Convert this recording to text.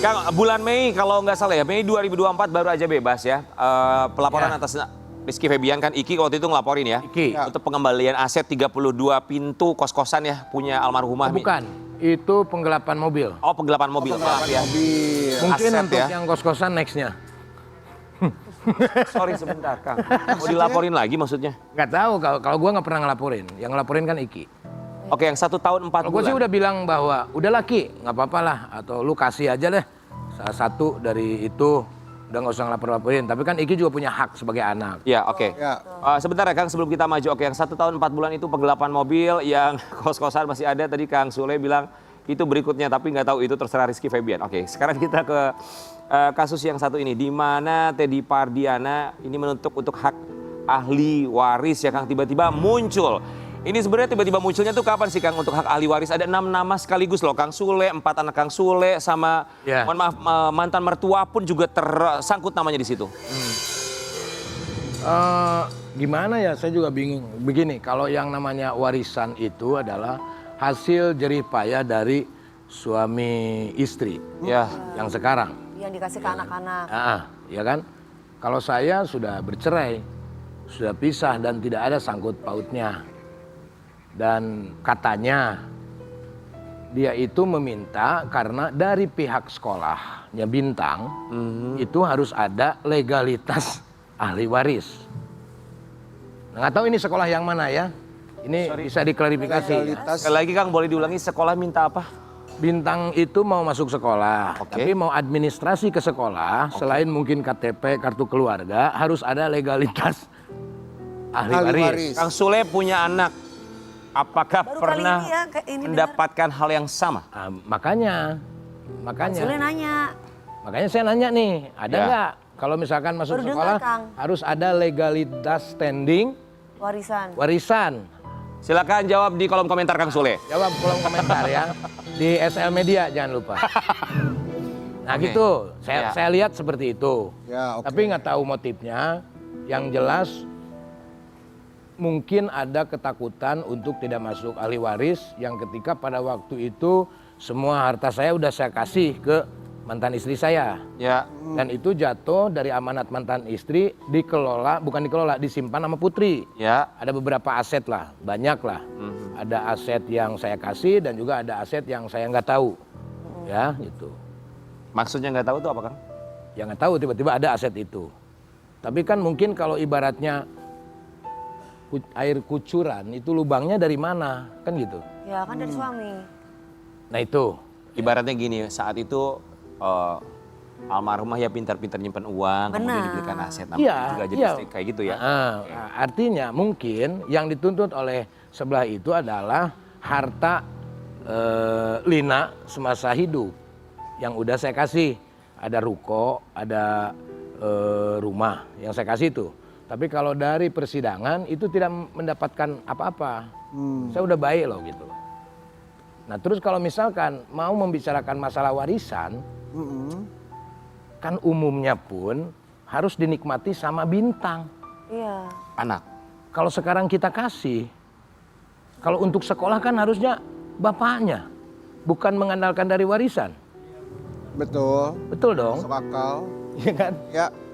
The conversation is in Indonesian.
Kang, bulan Mei kalau nggak salah ya, Mei 2024 baru aja bebas ya. Pelaporan Ya. atas Rizky Febian kan Iki waktu itu ngelaporin ya. Iki. Ya. Untuk pengembalian aset 32 pintu kos-kosan ya punya almarhumah. Bukan, itu penggelapan mobil. Oh, penggelapan mobil. Maaf ya. Mobil. Mungkin aset untuk ya. yang kos-kosan nextnya. Sorry sebentar, Kang. Mau dilaporin lagi maksudnya? Nggak tahu, kalau gue nggak pernah ngelaporin. Yang ngelaporin kan Iki. Oke, yang 1 tahun 4 Kalau gue bulan. sih udah bilang bahwa, udah Ki, nggak apa-apa lah. Atau lu kasih aja deh. Salah satu dari itu, udah nggak usah ngelapor-laporin. Tapi kan Iki juga punya hak sebagai anak. Ya, oke. Ya. Sebentar ya Kang, sebelum kita maju. Oke, yang 1 tahun 4 bulan itu penggelapan mobil, yang kos-kosan masih ada. Tadi Kang Sule bilang itu berikutnya, tapi nggak tahu itu terserah Rizky Febian. Oke, sekarang kita ke kasus yang satu ini. Di mana Teddy Pardiana ini menuntut untuk hak ahli waris ya Kang, tiba-tiba muncul. Ini sebenarnya tiba-tiba munculnya tuh kapan sih Kang untuk hak ahli waris? Ada 6 nama sekaligus loh, Kang Sule, 4 anak Kang Sule, sama Ya. mohon maaf mantan mertua pun juga tersangkut namanya di situ. Gimana ya, saya juga bingung. Begini, kalau yang namanya warisan itu adalah hasil jerih payah dari suami istri Ya. yang sekarang. Yang dikasih ke anak-anak. Ya kan? Kalau saya sudah bercerai, sudah pisah dan tidak ada sangkut pautnya. Dan katanya dia itu meminta karena dari pihak sekolahnya Bintang itu harus ada legalitas ahli waris. Nah, nggak tahu ini sekolah yang mana ya? Ini bisa diklarifikasi. Legalitas. Sekali lagi Kang, boleh diulangi sekolah minta apa? Bintang itu mau masuk sekolah, Oke. tapi mau administrasi ke sekolah, selain mungkin KTP, kartu keluarga, harus ada legalitas ahli Ahli waris. waris. Kang Sule punya anak. Apakah Baru kali pernah ini ya, kayak ini mendapatkan hal yang sama? Ah, makanya, Sule nanya. makanya saya nanya nih, ada Ya. nggak kalau misalkan masuk Baru sekolah dengar, Kang. harus ada legalitas standing Warisan. warisan? Silakan jawab di kolom komentar Kang Sule. Jawab kolom komentar ya, di SL Media jangan lupa. Nah Oke. gitu, Ya. saya lihat seperti itu. Ya, oke. Tapi nggak tahu motifnya. Yang jelas mungkin ada ketakutan untuk tidak masuk ahli waris yang ketika pada waktu itu semua harta saya udah saya kasih ke mantan istri saya. Ya. Dan itu jatuh dari amanat mantan istri dikelola, bukan dikelola, disimpan sama putri. Ya. Ada beberapa aset lah, banyak lah. Ada aset yang saya kasih dan juga ada aset yang saya nggak tahu. Ya gitu. Maksudnya nggak tahu itu apa Kang? Ya nggak tahu tiba-tiba ada aset itu. Tapi kan mungkin kalau ibaratnya air kucuran itu lubangnya dari mana kan gitu. Ya kan dari suami. Nah itu Ibaratnya gini, saat itu almarhumah ya pintar-pintar nyimpen uang, kemudian Benar. dibelikan aset, Iya, namanya juga jadi iya. istri kayak gitu ya. Artinya mungkin yang dituntut oleh sebelah itu adalah harta Lina semasa hidup yang udah saya kasih. Ada ruko, ada rumah yang saya kasih itu. Tapi kalau dari persidangan itu tidak mendapatkan apa-apa. Saya udah baik loh gitu. Nah terus kalau misalkan mau membicarakan masalah warisan, kan umumnya pun harus dinikmati sama Bintang. Iya. Anak. Kalau sekarang kita kasih, kalau untuk sekolah kan harusnya bapaknya, bukan mengandalkan dari warisan. Betul. Betul dong, Masuk akal. ya kan? Ya.